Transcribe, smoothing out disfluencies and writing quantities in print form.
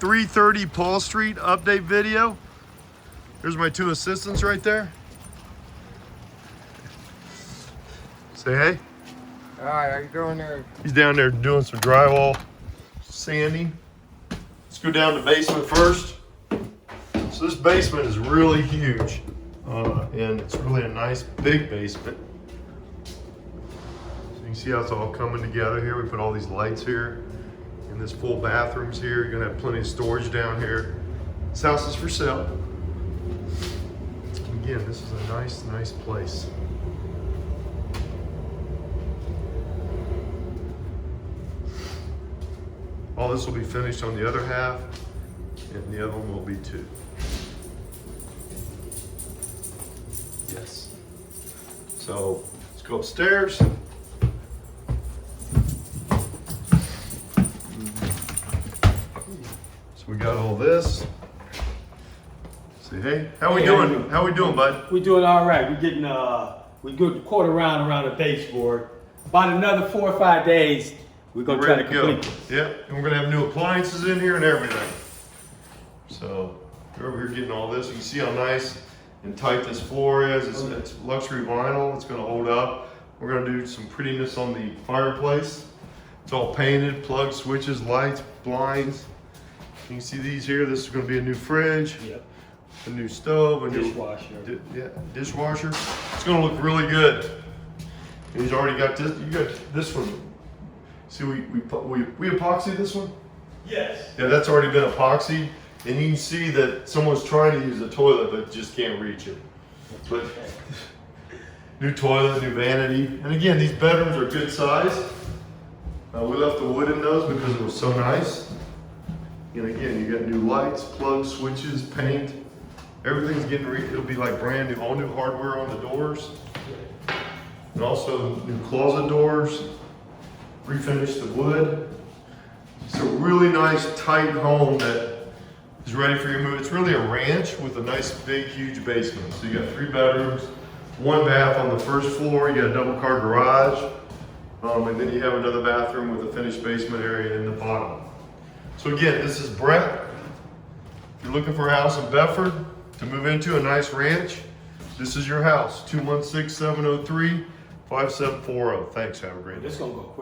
330 Paul Street update video. Here's my two assistants right there. Say hey. Alright, how you doing there? He's down there doing some drywall, sanding. Let's go down to the basement first. So this basement is really huge, and it's really a nice big basement. So you can see how it's all coming together here. We put all these lights here, and this full bathrooms here. You're gonna have plenty of storage down here. This house is for sale. Again, this is a nice place. All this will be finished on the other half, and the other one will be too. Yes. So let's go upstairs. So we got all this. Say hey, how we doing? How we doing, bud? We doing all right. We're getting we good a quarter round around the baseboard. About another 4 or 5 days, we're gonna try to complete it. Yep, and we're gonna have new appliances in here and everything. So we're over here getting all this. You can see how nice and tight this floor is. It's luxury vinyl. It's gonna hold up. We're gonna do some prettiness on the fireplace. It's all painted, plugs, switches, lights, blinds. You can see these here. This is gonna be a new fridge. Yep. A new stove, a Dishwasher. dishwasher. It's gonna look really good. And he's already got this. You got this one. See, we epoxy this one. Yes. Yeah, that's already been epoxied, and you can see that someone's trying to use the toilet but just can't reach it. But new toilet, new vanity, and again, these bedrooms are good size. We left the wood in those because it was so nice. And again, you got new lights, plugs, switches, paint. Everything's getting it'll be like brand new, all new hardware on the doors, and also new closet doors. Refinish the wood. It's a really nice, tight home that is ready for your move. It's really a ranch with a nice, big, huge basement. So you got 3 bedrooms, 1 bath on the first floor. You got a double-car garage, and then you have another bathroom with a finished basement area in the bottom. So again, this is Brett. If you're looking for a house in Bedford to move into, a nice ranch, this is your house. 216-703-5740. Thanks. Have a great day. This gonna go quick.